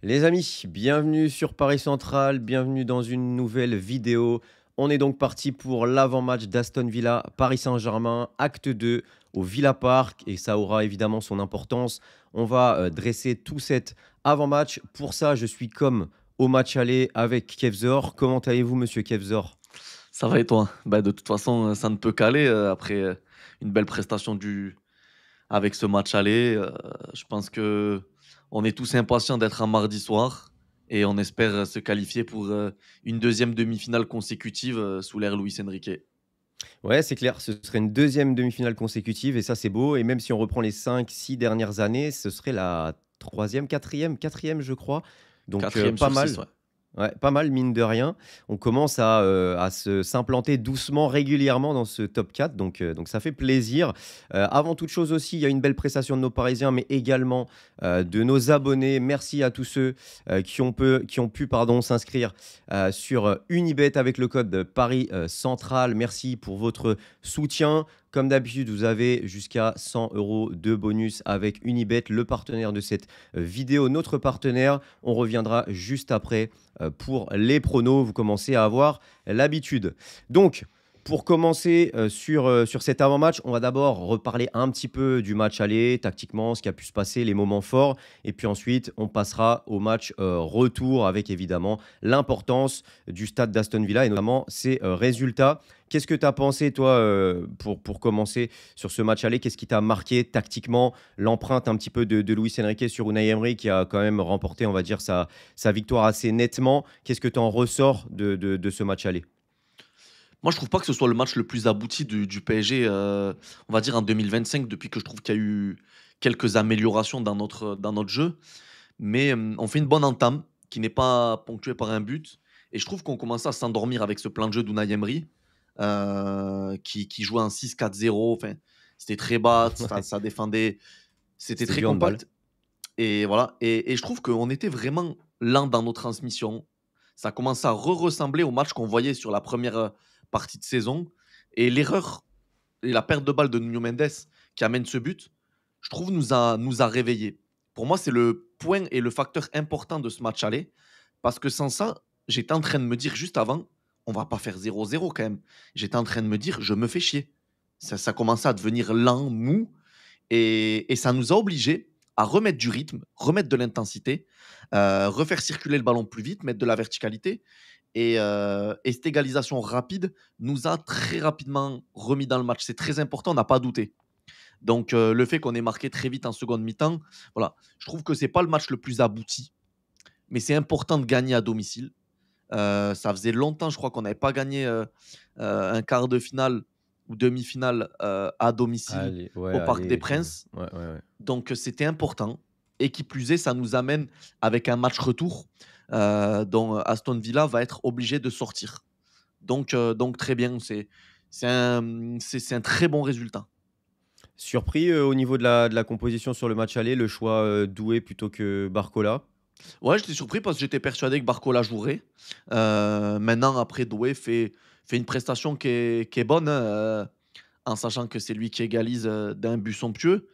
Les amis, bienvenue sur Paris Central, bienvenue dans une nouvelle vidéo. On est donc parti pour l'avant-match d'Aston Villa, Paris Saint-Germain, acte 2 au Villa Park et ça aura évidemment son importance. On va dresser tout cet avant-match. Pour ça, je suis comme au match aller avec Kevzor. Comment allez-vous, monsieur Kevzor? Ça va et toi? Bah, de toute façon, ça ne peut qu'aller, après, une belle prestation du avec ce match aller, je pense que on est tous impatients d'être un mardi soir et on espère, se qualifier pour, une deuxième demi-finale consécutive, sous l'ère Luis Enrique. Ouais, c'est clair, ce serait une deuxième demi-finale consécutive et ça, c'est beau. Et même si on reprend les 5, 6 dernières années, ce serait la troisième, quatrième, je crois. Donc, 4e pas sur 6, mal. ouais. Ouais, pas mal, mine de rien. On commence à s'implanter doucement, régulièrement dans ce top 4, donc ça fait plaisir. Avant toute chose aussi, il y a une belle prestation de nos Parisiens, mais également de nos abonnés. Merci à tous ceux qui ont pu pardon, s'inscrire sur Unibet avec le code Paris Central. Merci pour votre soutien. Comme d'habitude, vous avez jusqu'à 100 euros de bonus avec Unibet, le partenaire de cette vidéo, notre partenaire. On reviendra juste après pour les pronos. Vous commencez à avoir l'habitude. Donc, pour commencer sur cet avant-match, on va d'abord reparler un petit peu du match aller, tactiquement, ce qui a pu se passer, les moments forts. Et puis ensuite, on passera au match retour avec évidemment l'importance du stade d'Aston Villa et notamment ses résultats. Qu'est-ce que tu as pensé, toi, pour commencer sur ce match aller? Qu'est-ce qui t'a marqué tactiquement? L'empreinte un petit peu de Luis Enrique sur Unai Emery qui a quand même remporté, on va dire, sa victoire assez nettement. Qu'est-ce que tu en ressors de ce match aller? Moi, je trouve pas que ce soit le match le plus abouti du PSG, on va dire en 2025 depuis que je trouve qu'il y a eu quelques améliorations dans notre jeu. Mais, on fait une bonne entame qui n'est pas ponctuée par un but et je trouve qu'on commençait à s'endormir avec ce plan de jeu d'Unai Emery, qui jouait un 6-4-0. Enfin, c'était très bas, Ouais, ça défendait, c'était c'était très du handball. compact et voilà et je trouve qu'on était vraiment lent dans nos transmissions. Ça commençait à ressembler au match qu'on voyait sur la première partie de saison et l'erreur et la perte de balle de Nuno Mendes qui amène ce but, je trouve nous a réveillés. Pour moi, c'est le point et le facteur important de ce match aller, parce que sans ça, j'étais en train de me dire juste avant, on va pas faire 0-0 quand même. J'étais en train de me dire, je me fais chier. Ça commençait à devenir lent, mou, et ça nous a obligés à remettre du rythme, remettre de l'intensité, refaire circuler le ballon plus vite, mettre de la verticalité. Et cette égalisation rapide nous a très rapidement remis dans le match. C'est très important, on n'a pas douté. Donc, le fait qu'on ait marqué très vite en seconde mi-temps, voilà. Je trouve que c'est pas le match le plus abouti, mais c'est important de gagner à domicile. Ça faisait longtemps, je crois qu'on n'avait pas gagné, un quart de finale ou demi-finale, à domicile Allez, ouais, au Parc des allez. Princes. Ouais, ouais, ouais. Donc, c'était important et qui plus est, ça nous amène avec un match retour, dont Aston Villa va être obligé de sortir. Donc très bien, c'est un très bon résultat. Surpris au niveau de la composition sur le match aller, le choix Doué plutôt que Barcola? Ouais, j'étais surpris parce que j'étais persuadé que Barcola jouerait. Maintenant, après, Doué fait une prestation qui est bonne, hein, en sachant que c'est lui qui égalise, d'un but somptueux.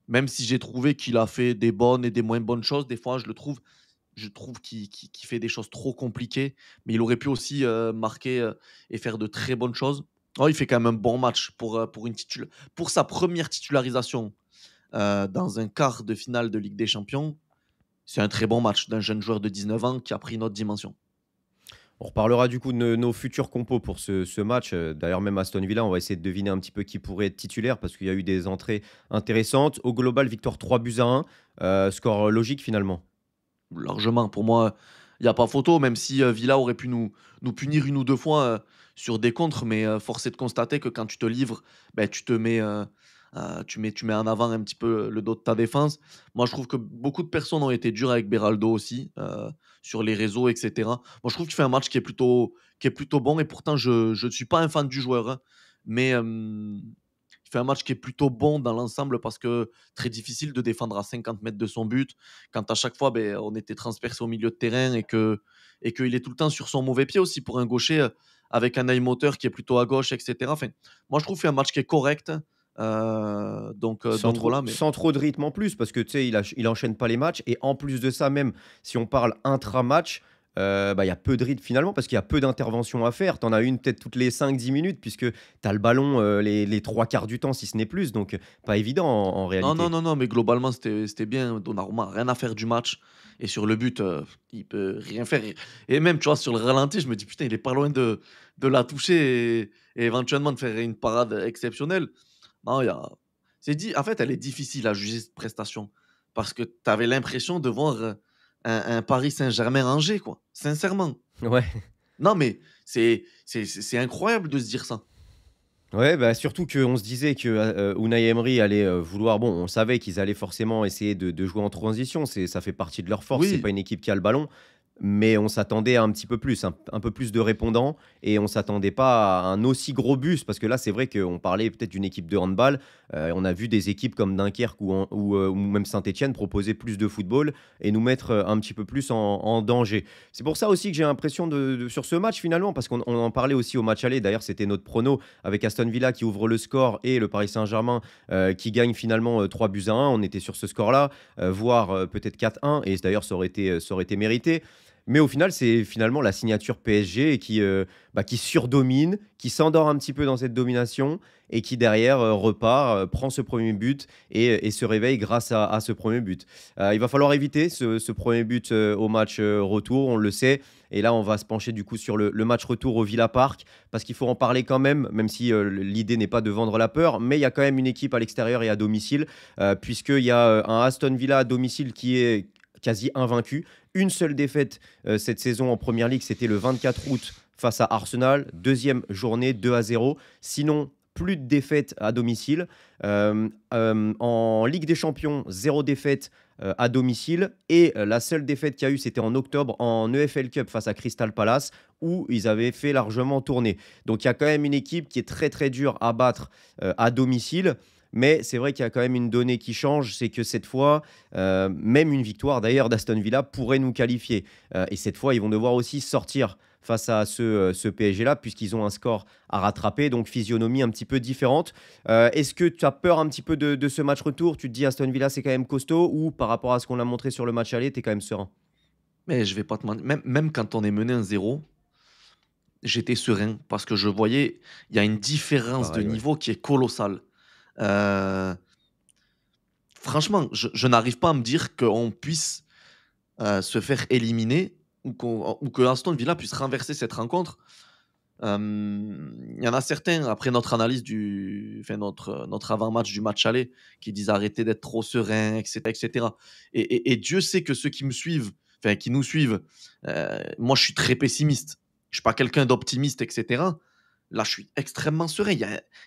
Même si j'ai trouvé qu'il a fait des bonnes et des moins bonnes choses, des fois, je trouve qu'il fait des choses trop compliquées, mais il aurait pu aussi, marquer, et faire de très bonnes choses. Oh, il fait quand même un bon match pour sa première titularisation, dans un quart de finale de Ligue des Champions. C'est un très bon match d'un jeune joueur de 19 ans qui a pris une autre dimension. On reparlera du coup de nos futurs compos pour ce match. D'ailleurs, même Aston Villa, on va essayer de deviner un petit peu qui pourrait être titulaire parce qu'il y a eu des entrées intéressantes. Au global, victoire 3-1. Score logique finalement. Largement, pour moi, il y a pas photo, même si, Villa aurait pu nous punir une ou 2 fois, sur des contres, mais, force est de constater que quand tu te livres, beh, tu mets en avant un petit peu le dos de ta défense. Moi, je trouve que beaucoup de personnes ont été dures avec Beraldo aussi, sur les réseaux et cetera. Moi, je trouve qu'il fait un match qui est plutôt bon et pourtant je ne suis pas un fan du joueur, hein, mais, il fait un match qui est plutôt bon dans l'ensemble parce que très difficile de défendre à 50 mètres de son but quand à chaque fois, ben, on était transpercé au milieu de terrain et qu'il est tout le temps sur son mauvais pied aussi pour un gaucher, avec un œil moteur qui est plutôt à gauche et cetera. Enfin, moi je trouve qu'il fait un match qui est correct, Donc voilà, mais Sans trop de rythme en plus, parce que tu sais, il enchaîne pas les matchs et en plus de ça, même si on parle intra-match, bah, il y a peu de rythme finalement parce qu'il y a peu d'interventions à faire. Tu en as une peut-être toutes les 5 10 minutes puisque tu as le ballon, les 3 quarts du temps si ce n'est plus, donc pas évident en non, non, réalité. non, non, mais globalement, c'était bien. Donnarumma a rien à faire du match et sur le but, il peut rien faire et même, tu vois, sur le ralenti, je me dis: «Putain, il est pas loin de la toucher et éventuellement de faire une parade exceptionnelle». Non, il y a en fait, elle est difficile à juger cette prestation parce que tu avais l'impression de voir, un Paris Saint-Germain-Angers, quoi, sincèrement. Ouais. Non, mais c'est incroyable de se dire ça. Ouais, bah, surtout qu'on se disait que, Unai Emery allait, vouloir bon, on savait qu'ils allaient forcément essayer de jouer en transition, ça fait partie de leur force, c'est Oui. pas une équipe qui a le ballon, mais on s'attendait à un petit peu plus, un peu plus de répondants et on s'attendait pas à un aussi gros bus parce que là, c'est vrai qu'on parlait peut-être d'une équipe de handball, on a vu des équipes comme Dunkerque ou même Saint-Étienne proposer plus de football et nous mettre, un petit peu plus en danger. C'est pour ça aussi que j'ai l'impression de sur ce match finalement, parce qu'on en parlait aussi au match aller, d'ailleurs c'était notre prono avec Aston Villa qui ouvre le score et le Paris Saint-Germain qui gagne finalement 3 buts à 1. On était sur ce score-là, voire peut-être 4-1, et d'ailleurs ça aurait été mérité. Mais au final, c'est finalement la signature PSG qui surdomine, qui s'endort un petit peu dans cette domination et qui derrière repart, prend ce premier but et se réveille grâce à ce premier but. Il va falloir éviter ce premier but au match retour, on le sait. Et là, on va se pencher du coup sur le match retour au Villa Park, parce qu'il faut en parler quand même si l'idée n'est pas de vendre la peur, mais il y a quand même une équipe à l'extérieur et à domicile, puisqu'il y a un Aston Villa à domicile qui est quasi invaincu. Une seule défaite cette saison en Première Ligue, c'était le 24 août face à Arsenal. Deuxième journée, 2-0. Sinon, plus de défaites à domicile. En Ligue des Champions, zéro défaite à domicile. Et la seule défaite qu'il y a eu, c'était en octobre en EFL Cup face à Crystal Palace, où ils avaient fait largement tourner. Donc il y a quand même une équipe qui est très très dure à battre à domicile. Mais c'est vrai qu'il y a quand même une donnée qui change, c'est que cette fois, même une victoire d'ailleurs d'Aston Villa pourrait nous qualifier. Et cette fois, ils vont devoir aussi sortir face à ce PSG-là, puisqu'ils ont un score à rattraper, donc physionomie un petit peu différente. Est-ce que tu as peur un petit peu de ce match retour? Tu te dis Aston Villa, c'est quand même costaud, ou par rapport à ce qu'on a montré sur le match aller, tu es quand même serein? Mais je vais pas te mentir, même quand on est mené 1-0, j'étais serein parce que je voyais, il y a une différence de Pareil, ouais. niveau qui est colossale. Heu, Franchement, je n'arrive pas à me dire qu'on puisse, se faire éliminer ou que Aston Villa puisse renverser cette rencontre. Il y en a certains, après notre analyse notre avant-match du match aller, qui disent: «Arrêtez d'être trop serein» et cetera et Dieu sait que ceux qui me suivent, enfin qui nous suivent, moi je suis très pessimiste. Je suis pas quelqu'un d'optimiste et cetera. Là, je suis extrêmement serein. Il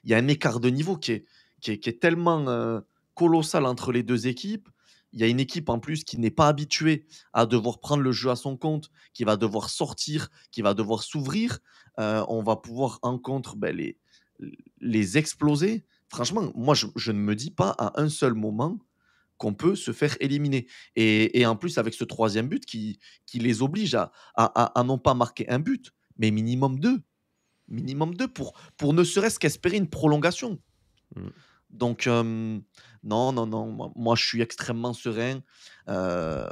y a un écart de niveau qui est tellement, colossal entre les 2 équipes. Il y a une équipe en plus qui n'est pas habituée à devoir prendre le jeu à son compte, qui va devoir sortir, qui va devoir s'ouvrir. On va pouvoir en contre, les exploser. Franchement, moi, je ne me dis pas à un seul moment qu'on peut se faire éliminer et en plus avec ce troisième but qui les oblige à non pas marquer un but, mais minimum 2 pour ne serait-ce qu'espérer une prolongation. Mm. Donc non, non, non, moi je suis extrêmement serein. Heu,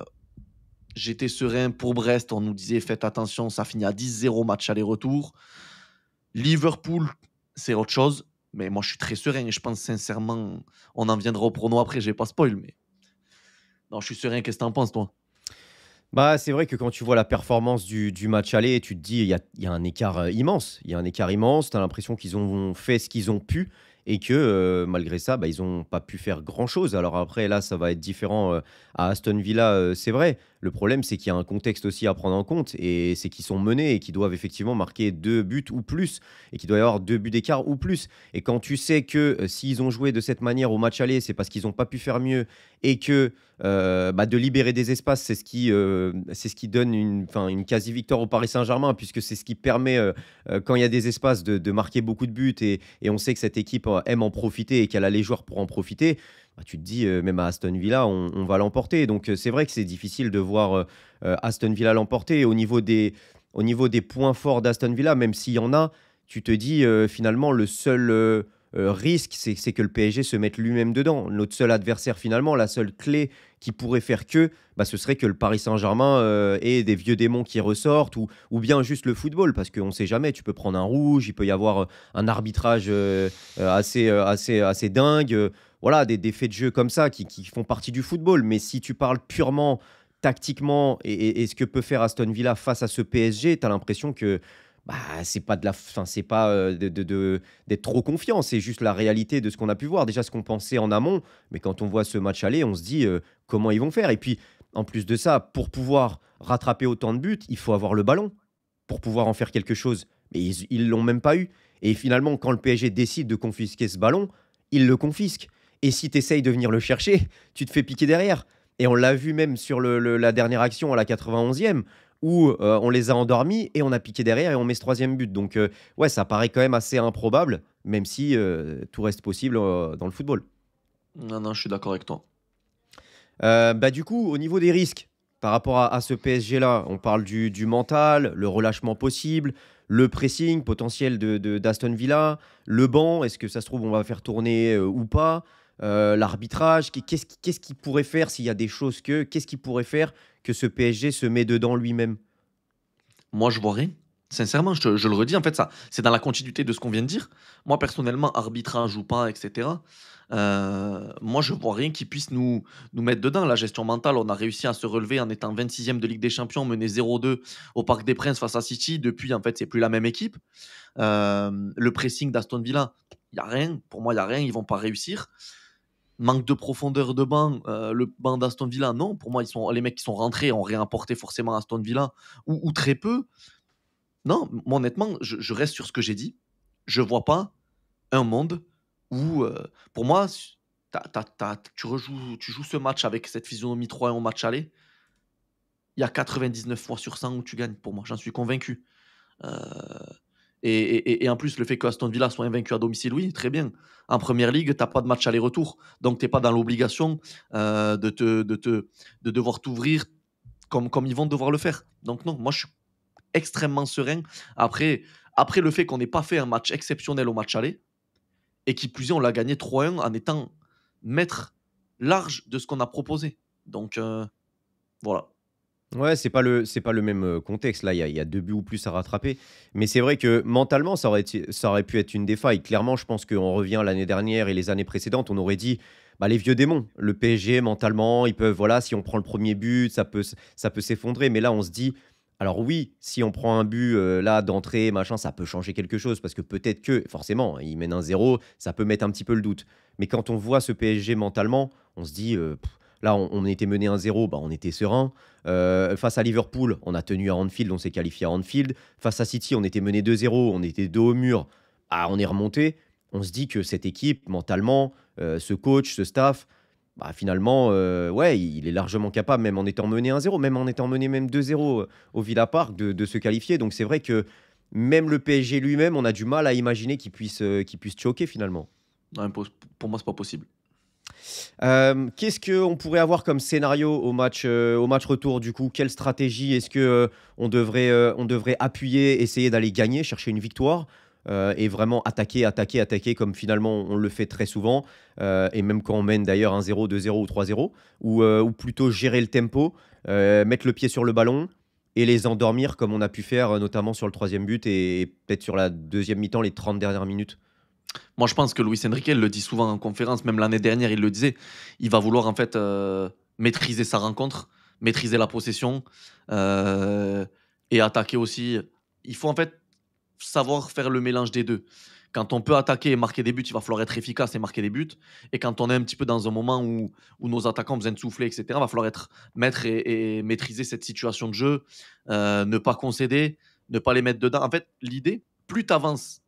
J'étais serein pour Brest, on nous disait: «Faites attention, ça finit à 10-0 match aller-retour». Liverpool, c'est autre chose, mais moi je suis très serein et je pense sincèrement on en viendra au prono après, je vais pas spoil, mais non, je suis serein. Qu'est-ce que tu en penses toi? Bah, c'est vrai que quand tu vois la performance du match aller, tu te dis, il y a un écart immense. Il y a un écart immense. Tu as l'impression qu'ils ont fait ce qu'ils ont pu et que malgré ça, bah, ils n'ont pas pu faire grand-chose. Alors après, là, ça va être différent à Aston Villa, c'est vrai. Le problème, c'est qu'il y a un contexte aussi à prendre en compte et c'est qu'ils sont menés et qu'ils doivent effectivement marquer 2 buts ou plus et qu'il doit y avoir 2 buts d'écart ou plus. Et quand tu sais que s'ils ont joué de cette manière au match aller, c'est parce qu'ils n'ont pas pu faire mieux et que bah, de libérer des espaces, c'est ce qui donne une quasi-victoire au Paris Saint-Germain, puisque c'est ce qui permet, quand il y a des espaces, de marquer beaucoup de buts. Et on sait que cette équipe aime en profiter et qu'elle a les joueurs pour en profiter. Bah, tu te dis, même à Aston Villa, on va l'emporter. Donc c'est vrai que c'est difficile de voir Aston Villa l'emporter. Au niveau des points forts d'Aston Villa, même s'il y en a, tu te dis finalement risque, c'est que le PSG se mette lui-même dedans. Notre seul adversaire finalement, la seule clé qui pourrait faire que, bah, ce serait que le Paris Saint-Germain, ait des vieux démons qui ressortent ou bien juste le football parce qu'on ne sait jamais, tu peux prendre un rouge, il peut y avoir, un arbitrage, assez dingue, voilà des faits de jeu comme ça qui font partie du football. Mais si tu parles purement tactiquement et ce que peut faire Aston Villa face à ce PSG, tu as l'impression que, bah, c'est pas de la enfin, c'est pas, d'être trop confiant, c'est juste la réalité de ce qu'on a pu voir. Déjà ce qu'on pensait en amont, mais quand on voit ce match aller, on se dit, comment ils vont faire? Et puis, en plus de ça, pour pouvoir rattraper autant de buts, il faut avoir le ballon, pour pouvoir en faire quelque chose. Mais ils l'ont même pas eu et finalement, quand le PSG décide de confisquer ce ballon, il le confisque et si tu essayes de venir le chercher, tu te fais piquer derrière et on l'a vu même sur la dernière action à la 91e où, on les a endormis et on a piqué derrière et on met ce troisième but. Donc, ouais, ça paraît quand même assez improbable, même si, tout reste possible, dans le football. Non, non, je suis d'accord avec toi. Bah, du coup, au niveau des risques, par rapport à ce PSG-là, on parle du mental, le relâchement possible, le pressing potentiel d'Aston Villa, le banc, est-ce que ça se trouve, on va faire tourner ou pas? L'arbitrage, qu'est-ce qui pourrait faire s'il y a des choses qu'est-ce qui pourrait faire que ce PSG se met dedans lui-même? Moi, je vois rien. Sincèrement, je le redis, en fait, ça c'est dans la continuité de ce qu'on vient de dire. Moi, personnellement, arbitrage ou pas, et cetera, moi, je vois rien qui puisse nous mettre dedans. La gestion mentale, on a réussi à se relever en étant 26e de Ligue des Champions, mené 0-2 au Parc des Princes face à City. Depuis, en fait, c'est plus la même équipe. Le pressing d'Aston Villa, il y a rien. Pour moi, il y a rien, ils vont pas réussir. Manque de profondeur de banc, le banc d'Aston Villa, non. Pour moi, les mecs qui sont rentrés ont rien apporté forcément à Aston Villa ou très peu. Non, moi honnêtement, je reste sur ce que j'ai dit. Je vois pas un monde où, pour moi, tu joues ce match avec cette physionomie 3-1 au match aller, il y a 99 fois sur 100 où tu gagnes pour moi, j'en suis convaincu. Heu et en plus, le fait que Aston Villa soit invaincu à domicile, oui, très bien. En première ligue, tu as pas de match aller-retour, donc tu es pas dans l'obligation, de devoir t'ouvrir comme ils vont devoir le faire. Donc non, moi je suis extrêmement serein. Après après le fait qu'on n'ait pas fait un match exceptionnel au match aller et qui plus est, on l'a gagné 3-1 en étant maître large de ce qu'on a proposé. Donc voilà. Ouais, c'est pas le même, contexte. Là, il y a 2 buts ou plus à rattraper. Mais c'est vrai que mentalement, ça aurait pu être une des failles. Clairement, je pense qu'on revient à l'année dernière et les années précédentes, on aurait dit: «Bah, les vieux démons, le PSG mentalement, ils peuvent voilà, si on prend le premier but, ça peut s'effondrer». Mais là, on se dit: «Alors oui, si on prend un but, là, d'entrée, machin, ça peut changer quelque chose». Parce que peut-être que forcément, ils mènent 1-0, ça peut mettre un petit peu le doute. Mais quand on voit ce PSG mentalement, on se dit, là, on était mené 1-0, bah, on était serein. Face à Liverpool, on a tenu à Anfield, on s'est qualifié à Anfield. Face à City, on était mené 2-0, on était dos au mur, ah, on est remonté. On se dit que cette équipe, mentalement, ce coach, ce staff, bah, finalement, ouais, il est largement capable, même en étant mené 1-0, même en étant mené même 2-0 au Villa Park, de se qualifier. Donc c'est vrai que même le PSG lui-même, on a du mal à imaginer qu'il puisse choquer finalement. Non, pour moi, c'est pas possible. Qu'est-ce qu'on pourrait avoir comme scénario au match retour du coup? Quelle stratégie est-ce que, on devrait appuyer, essayer d'aller gagner, chercher une victoire, et vraiment attaquer, attaquer, attaquer comme finalement on le fait très souvent, et même quand on mène d'ailleurs 1-0, 2-0 ou 3-0 ou plutôt gérer le tempo, mettre le pied sur le ballon et les endormir comme on a pu faire, notamment sur le troisième but et peut-être sur la deuxième mi-temps, les 30 dernières minutes? Moi, je pense que Luis Enrique, il le dit souvent en conférence, même l'année dernière, il le disait. Il va vouloir en fait maîtriser sa rencontre, maîtriser la possession euh, et attaquer aussi. Il faut en fait savoir faire le mélange des deux. Quand on peut attaquer et marquer des buts, il va falloir être efficace et marquer des buts. Et quand on est un petit peu dans un moment où nos attaquants ont besoin de souffler, etc., il va falloir être maître et maîtriser cette situation de jeu, ne pas concéder, ne pas les mettre dedans. En fait, l'idée, plus tu avances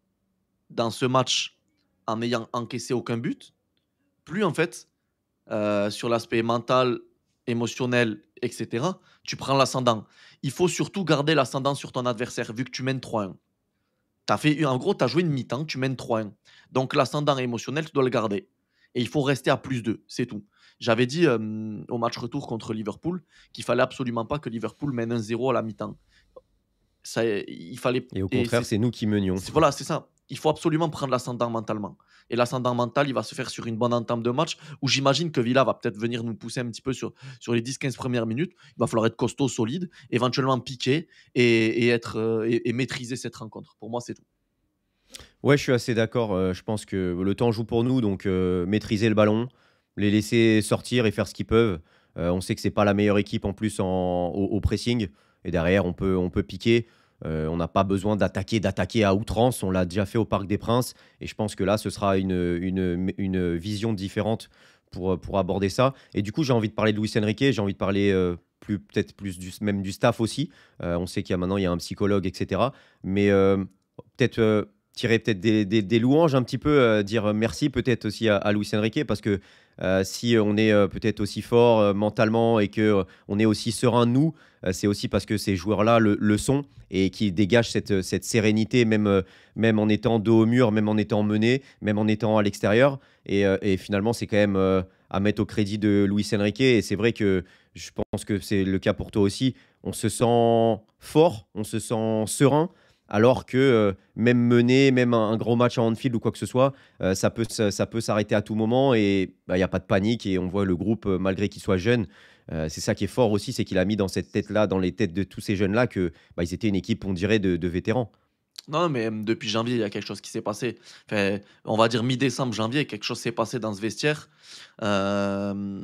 dans ce match en n'ayant encaissé aucun but, plus en fait, sur l'aspect mental, émotionnel, etc., tu prends l'ascendant. Il faut surtout garder l'ascendant sur ton adversaire, vu que tu mènes 3-1. En gros, tu as joué une mi-temps, tu mènes 3-1. Donc l'ascendant émotionnel, tu dois le garder. Et il faut rester à +2, c'est tout. J'avais dit au match retour contre Liverpool qu'il fallait absolument pas que Liverpool mène 1-0 à la mi-temps. Ça, il fallait. Et au Et contraire, c'est nous qui menions. voilà, c'est ça. il faut absolument prendre l'ascendant mentalement. Et l'ascendant mental, il va se faire sur une bonne entame de match où j'imagine que Villa va peut-être venir nous pousser un petit peu sur les 10-15 premières minutes. Il va falloir être costaud, solide, éventuellement piquer et maîtriser cette rencontre. Pour moi, c'est tout. Ouais, je suis assez d'accord. Je pense que le temps joue pour nous, donc maîtriser le ballon, les laisser sortir et faire ce qu'ils peuvent. On sait que c'est pas la meilleure équipe en plus au pressing. Et derrière, on peut piquer. On n'a pas besoin d'attaquer à outrance. On l'a déjà fait au Parc des Princes. Et je pense que là, ce sera une vision différente pour aborder ça. Et du coup, j'ai envie de parler de Luis Enrique. J'ai envie de parler peut-être plus même du staff aussi. On sait qu'il y a maintenant il y a un psychologue, etc. Mais peut-être tirer peut-être des louanges un petit peu, dire merci peut-être aussi à Luis Enrique parce que si on est peut-être aussi fort mentalement et que on est aussi serein nous, c'est aussi parce que ces joueurs-là le sont et qui dégagent cette sérénité même en étant dos au mur, même en étant mené, même en étant à l'extérieur. Et finalement, c'est quand même à mettre au crédit de Luis Enrique. Et c'est vrai que je pense que c'est le cas pour toi aussi. On se sent fort, on se sent serein alors que même mener, même un gros match à Anfield ou quoi que ce soit, ça peut s'arrêter à tout moment et bah, il n'y a pas de panique et on voit le groupe, malgré qu'il soit jeune, c'est ça qui est fort aussi, c'est qu'il a mis dans cette tête-là, dans les têtes de tous ces jeunes-là, que bah, ils étaient une équipe, on dirait, de vétérans. Non, mais depuis janvier, il y a quelque chose qui s'est passé. Enfin, on va dire mi-décembre, janvier, quelque chose s'est passé dans ce vestiaire. Euh,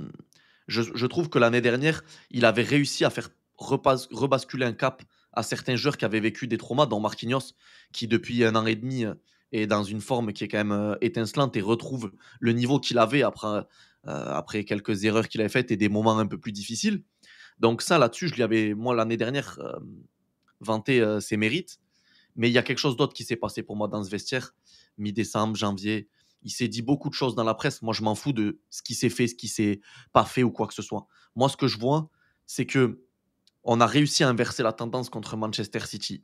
je trouve que l'année dernière, il avait réussi à faire rebasculer un cap à certains joueurs qui avaient vécu des traumas, dont Marquinhos, qui depuis un an et demi est dans une forme qui est quand même étincelante et retrouve le niveau qu'il avait après quelques erreurs qu'il avait faites et des moments un peu plus difficiles. Donc ça, là-dessus, je lui avais, moi, l'année dernière, vanté ses mérites. Mais il y a quelque chose d'autre qui s'est passé pour moi dans ce vestiaire. Mi-décembre, janvier, il s'est dit beaucoup de choses dans la presse. Moi, je m'en fous de ce qui s'est fait, ce qui s'est pas fait ou quoi que ce soit. Moi, ce que je vois, c'est que on a réussi à inverser la tendance contre Manchester City.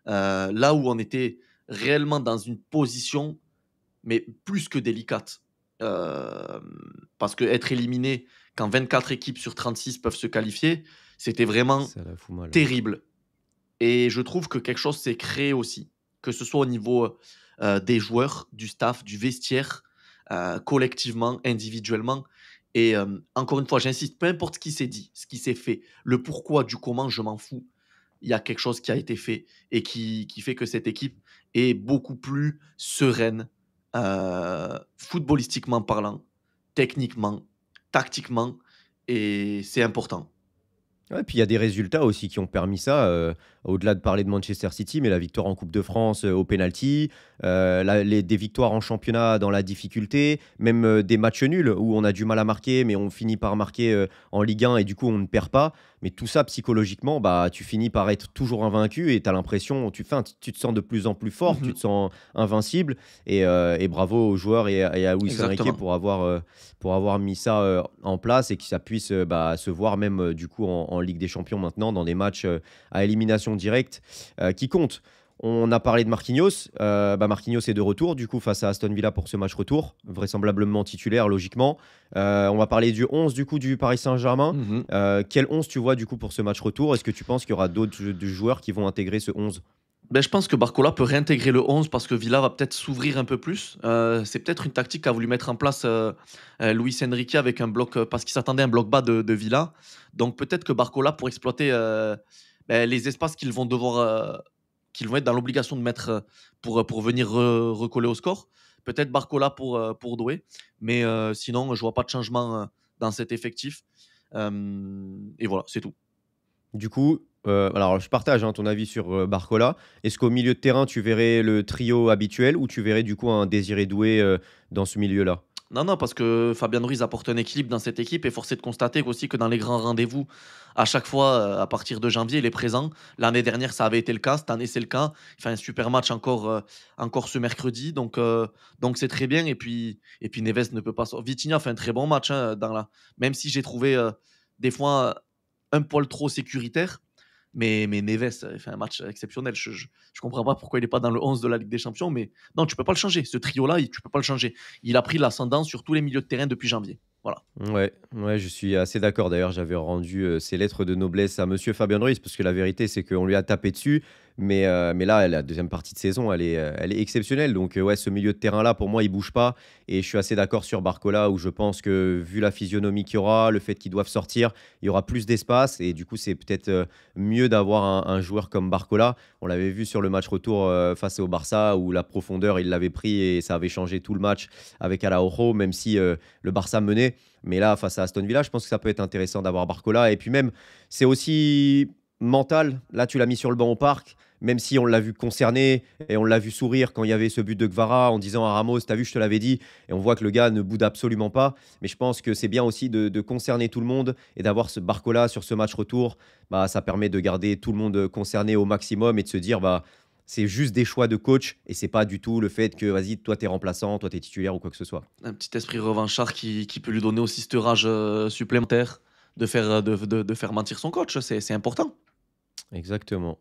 Là où on était réellement dans une position, mais plus que délicate. Euh, Parce que être éliminé quand 24 équipes sur 36 peuvent se qualifier, c'était vraiment Ça la fout mal, ouais. terrible. Et je trouve que quelque chose s'est créé aussi, que ce soit au niveau des joueurs, du staff, du vestiaire, collectivement, individuellement. Et encore une fois, j'insiste, peu importe ce qui s'est dit, ce qui s'est fait, le pourquoi du comment, je m'en fous. Il y a quelque chose qui a été fait et qui fait que cette équipe est beaucoup plus sereine, footballistiquement parlant, techniquement, tactiquement, et c'est important. Ouais, puis il y a des résultats aussi qui ont permis ça, au-delà de parler de Manchester City, mais la victoire en Coupe de France, au penalty, des victoires en championnat dans la difficulté, même, des matchs nuls où on a du mal à marquer, mais on finit par marquer, en Ligue 1 et du coup on ne perd pas. Mais tout ça psychologiquement, bah, tu finis par être toujours invaincu et tu as l'impression tu te sens de plus en plus fort, tu te Mhm. sens invincible et bravo aux joueurs et à Luis Enrique Exactement. pour avoir mis ça en place et que ça puisse bah, se voir même du coup en Ligue des Champions maintenant dans des matchs à élimination directe qui comptent. On a parlé de Marquinhos. Bah, Marquinhos est de retour du coup face à Aston Villa pour ce match retour, vraisemblablement titulaire logiquement. On va parler du 11 du coup du Paris Saint-Germain. Mhm. Quel 11 tu vois du coup pour ce match retour? Est-ce que tu penses qu'il y aura d'autres joueurs qui vont intégrer ce 11? Ben, je pense que Barcola peut réintégrer le 11 parce que Villa va peut-être s'ouvrir un peu plus. C'est peut-être une tactique qu'a voulu mettre en place Luis Enrique avec un bloc, parce qu'il s'attendait à un bloc bas de Villa. Donc peut-être que Barcola, pour exploiter les espaces qu'ils vont être dans l'obligation de mettre pour venir recoller au score, peut-être Barcola pour Doué. Mais sinon, je vois pas de changement dans cet effectif. Et voilà, c'est tout. Du coup, alors je partage hein, ton avis sur Barcola. Est-ce qu'au milieu de terrain, tu verrais le trio habituel ou tu verrais du coup un Désiré Doué dans ce milieu-là? Non, non, parce que Fabien Ruiz apporte un équilibre dans cette équipe et force est de constater aussi que dans les grands rendez-vous, à chaque fois, à partir de janvier, il est présent. L'année dernière, ça avait été le cas. Cette année, c'est le cas. Il fait un super match encore ce mercredi. Donc c'est très bien. Et puis Neves ne peut pas. Vitinha fait un très bon match hein, même si j'ai trouvé des fois un poil trop sécuritaire. Mais Neves fait un match exceptionnel. Je comprends pas pourquoi il n'est pas dans le 11 de la Ligue des Champions. Mais non, tu peux pas le changer. Ce trio-là, tu peux pas le changer. Il a pris l'ascendant sur tous les milieux de terrain depuis janvier. Voilà. Ouais, ouais, je suis assez d'accord. D'ailleurs, j'avais rendu ses lettres de noblesse à monsieur Fabien Ruiz parce que la vérité, c'est qu'on lui a tapé dessus. Mais là, la deuxième partie de saison, elle est exceptionnelle. Donc, ouais, ce milieu de terrain-là, pour moi, il bouge pas. Et je suis assez d'accord sur Barcola, où je pense que, vu la physionomie qu'il y aura, le fait qu'ils doivent sortir, il y aura plus d'espace. Et du coup, c'est peut-être mieux d'avoir un joueur comme Barcola. On l'avait vu sur le match retour face au Barça, où la profondeur, il l'avait pris et ça avait changé tout le match avec Araujo, même si le Barça menait. Mais là, face à Aston Villa, je pense que ça peut être intéressant d'avoir Barcola. Et puis même, c'est aussi mental. Là, tu l'as mis sur le banc au parc, même si on l'a vu concerné et on l'a vu sourire quand il y avait ce but de Gvara en disant à Ramos, t'as vu, je te l'avais dit. Et on voit que le gars ne boude absolument pas. Mais je pense que c'est bien aussi de concerner tout le monde et d'avoir ce Barcola sur ce match retour. Bah, ça permet de garder tout le monde concerné au maximum et de se dire, bah, c'est juste des choix de coach et c'est pas du tout le fait que, vas-y, toi, t'es remplaçant, toi, t'es titulaire ou quoi que ce soit. Un petit esprit revanchard qui peut lui donner aussi cette rage supplémentaire de faire mentir son coach. C'est important. Exactement.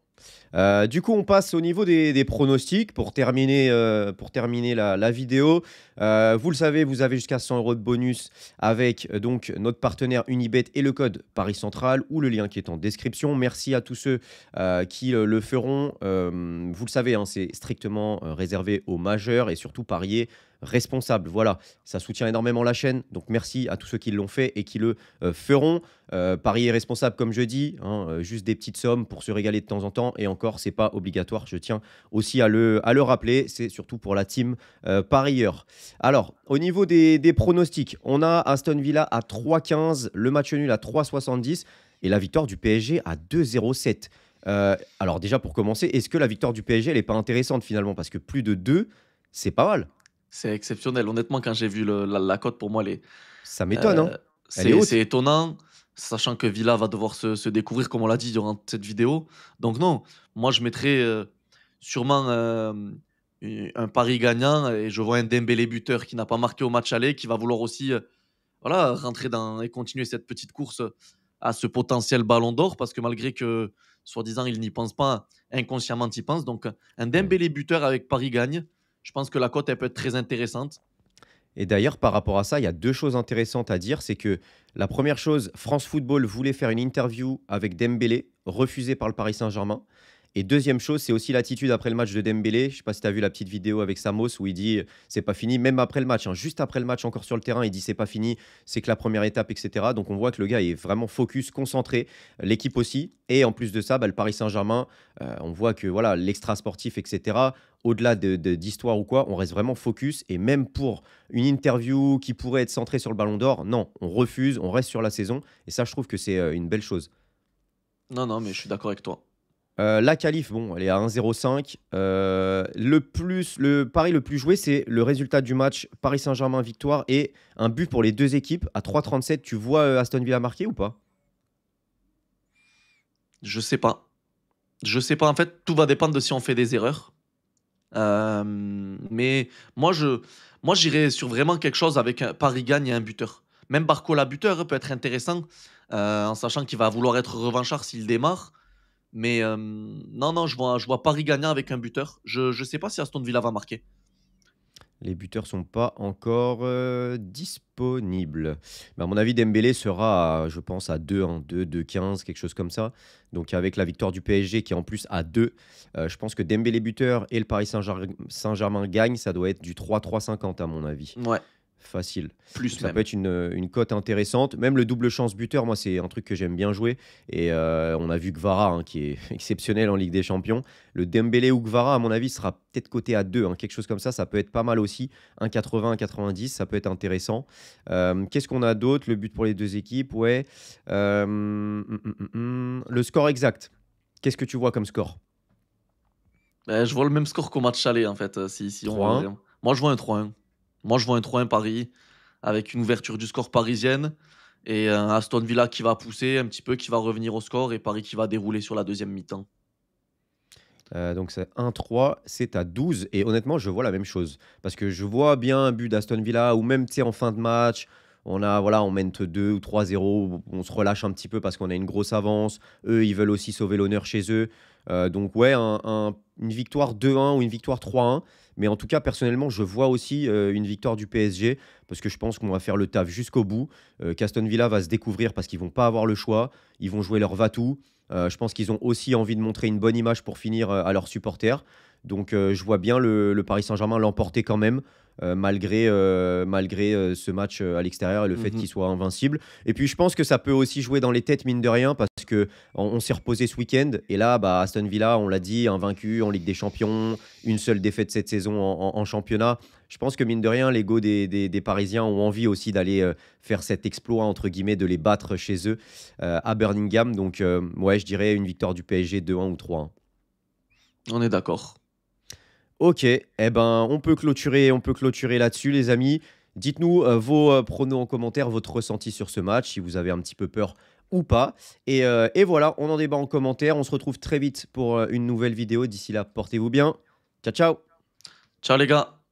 Du coup, on passe au niveau des pronostics pour terminer la vidéo. Vous le savez, vous avez jusqu'à 100 euros de bonus avec donc notre partenaire Unibet et le code Paris Central ou le lien qui est en description. Merci à tous ceux qui le feront. Vous le savez, hein, c'est strictement réservé aux majeurs et surtout parier responsable. Voilà, ça soutient énormément la chaîne. Donc merci à tous ceux qui l'ont fait et qui le feront. Parier responsable, comme je dis, hein, juste des petites sommes pour se régaler de temps en temps. Et encore, c'est pas obligatoire. Je tiens aussi à le rappeler. C'est surtout pour la team parieur. Alors, au niveau des pronostics, on a Aston Villa à 3,15, le match nul à 3,70 et la victoire du PSG à 2,07. Alors déjà, pour commencer, est-ce que la victoire du PSG, elle n'est pas intéressante finalement? Parce que plus de 2, c'est pas mal. C'est exceptionnel. Honnêtement, quand j'ai vu la cote, pour moi, Ça m'étonne, hein. euh, Elle est c'est haute. étonnant, sachant que Villa va devoir se découvrir, comme on l'a dit durant cette vidéo. Donc non, moi, je mettrais sûrement un pari gagnant et je vois un Dembélé buteur qui n'a pas marqué au match aller, qui va vouloir aussi voilà, rentrer dans et continuer cette petite course à ce potentiel ballon d'or parce que malgré que, soi-disant, il n'y pense pas, inconsciemment, il pense. Donc, un Ouais. Dembélé buteur avec Paris gagne, je pense que la cote, elle peut être très intéressante. Et d'ailleurs, par rapport à ça, il y a deux choses intéressantes à dire. C'est que la première chose, France Football voulait faire une interview avec Dembélé, refusée par le Paris Saint-Germain. Et deuxième chose, c'est aussi l'attitude après le match de Dembélé. Je ne sais pas si tu as vu la petite vidéo avec Samos où il dit c'est pas fini, même après le match, hein, juste après le match, encore sur le terrain, il dit c'est pas fini, c'est que la première étape, etc. Donc on voit que le gars est vraiment focus, concentré, l'équipe aussi. Et en plus de ça, bah, le Paris Saint-Germain, on voit que voilà, l'extra sportif, etc. Au-delà d'histoire ou quoi, on reste vraiment focus. Et même pour une interview qui pourrait être centrée sur le Ballon d'Or, non, on refuse, on reste sur la saison. Et ça, je trouve que c'est une belle chose. Non, non, mais je suis d'accord avec toi. La qualif, bon, elle est à 1,05. Le pari le plus joué, c'est le résultat du match Paris Saint-Germain victoire et un but pour les deux équipes à 3,37. Tu vois Aston Villa marquer ou pas? Je sais pas. Je sais pas. En fait, tout va dépendre de si on fait des erreurs. Mais moi, moi, j'irais sur vraiment quelque chose avec un Paris gagne et un buteur. Même Barcola buteur peut être intéressant, en sachant qu'il va vouloir être revanchard s'il démarre. Mais non, non, je vois Paris gagnant avec un buteur. Je sais pas si Aston Villa va marquer. Les buteurs sont pas encore disponibles. Mais à mon avis, Dembélé sera, je pense, à 2, hein, 2, 2,15, quelque chose comme ça. Donc avec la victoire du PSG qui est en plus à 2, je pense que Dembélé buteur et le Paris Saint-Germain gagnent, ça doit être du 3,50 à mon avis. Ouais, Facile. Donc plus ça peut même. être une cote intéressante. Même le double chance buteur, moi, c'est un truc que j'aime bien jouer. Et on a vu Gvara, hein, qui est exceptionnel en Ligue des Champions. Le Dembélé ou Gvara, à mon avis, sera peut-être coté à 2, hein, quelque chose comme ça peut être pas mal aussi. 1,80, 1,90, ça peut être intéressant. Qu'est-ce qu'on a d'autre? Le but pour les deux équipes, ouais. Le score exact. Qu'est-ce que tu vois comme score? Je vois le même score qu'au match aller, en fait, si on veut 3-1. vraiment. Moi, je vois un 3-1. Moi, je vois un 3-1 Paris, avec une ouverture du score parisienne et un Aston Villa qui va pousser un petit peu, qui va revenir au score et Paris qui va dérouler sur la deuxième mi-temps. Donc c'est 1-3, c'est à 12 et honnêtement, je vois la même chose. Parce que je vois bien un but d'Aston Villa ou même, tu sais, en fin de match, on mène 2 ou 3-0, on se relâche un petit peu parce qu'on a une grosse avance. Eux, ils veulent aussi sauver l'honneur chez eux. Donc ouais, une victoire 2-1 ou une victoire 3-1. Mais en tout cas, personnellement, je vois aussi une victoire du PSG parce que je pense qu'on va faire le taf jusqu'au bout. Qu'Aston Villa va se découvrir parce qu'ils vont pas avoir le choix. Ils vont jouer leur va-tout. Je pense qu'ils ont aussi envie de montrer une bonne image pour finir à leurs supporters. Donc je vois bien le Paris Saint-Germain l'emporter quand même, malgré ce match à l'extérieur et le fait Mmh. qu'il soit invincible. Et puis je pense que ça peut aussi jouer dans les têtes, mine de rien, parce que on s'est reposé ce week-end. Et là, bah, Aston Villa, on l'a dit, invaincu en Ligue des Champions, une seule défaite cette saison en championnat. Je pense que mine de rien, l'ego des Parisiens ont envie aussi d'aller faire cet exploit, entre guillemets, de les battre chez eux à Birmingham. Donc ouais, je dirais une victoire du PSG 2-1 ou 3-1. On est d'accord. Ok, eh ben, on peut clôturer là-dessus, les amis. Dites-nous vos pronos en commentaire, votre ressenti sur ce match, si vous avez un petit peu peur ou pas. Et voilà, on en débat en commentaire. On se retrouve très vite pour une nouvelle vidéo. D'ici là, portez-vous bien. Ciao, ciao. Ciao les gars.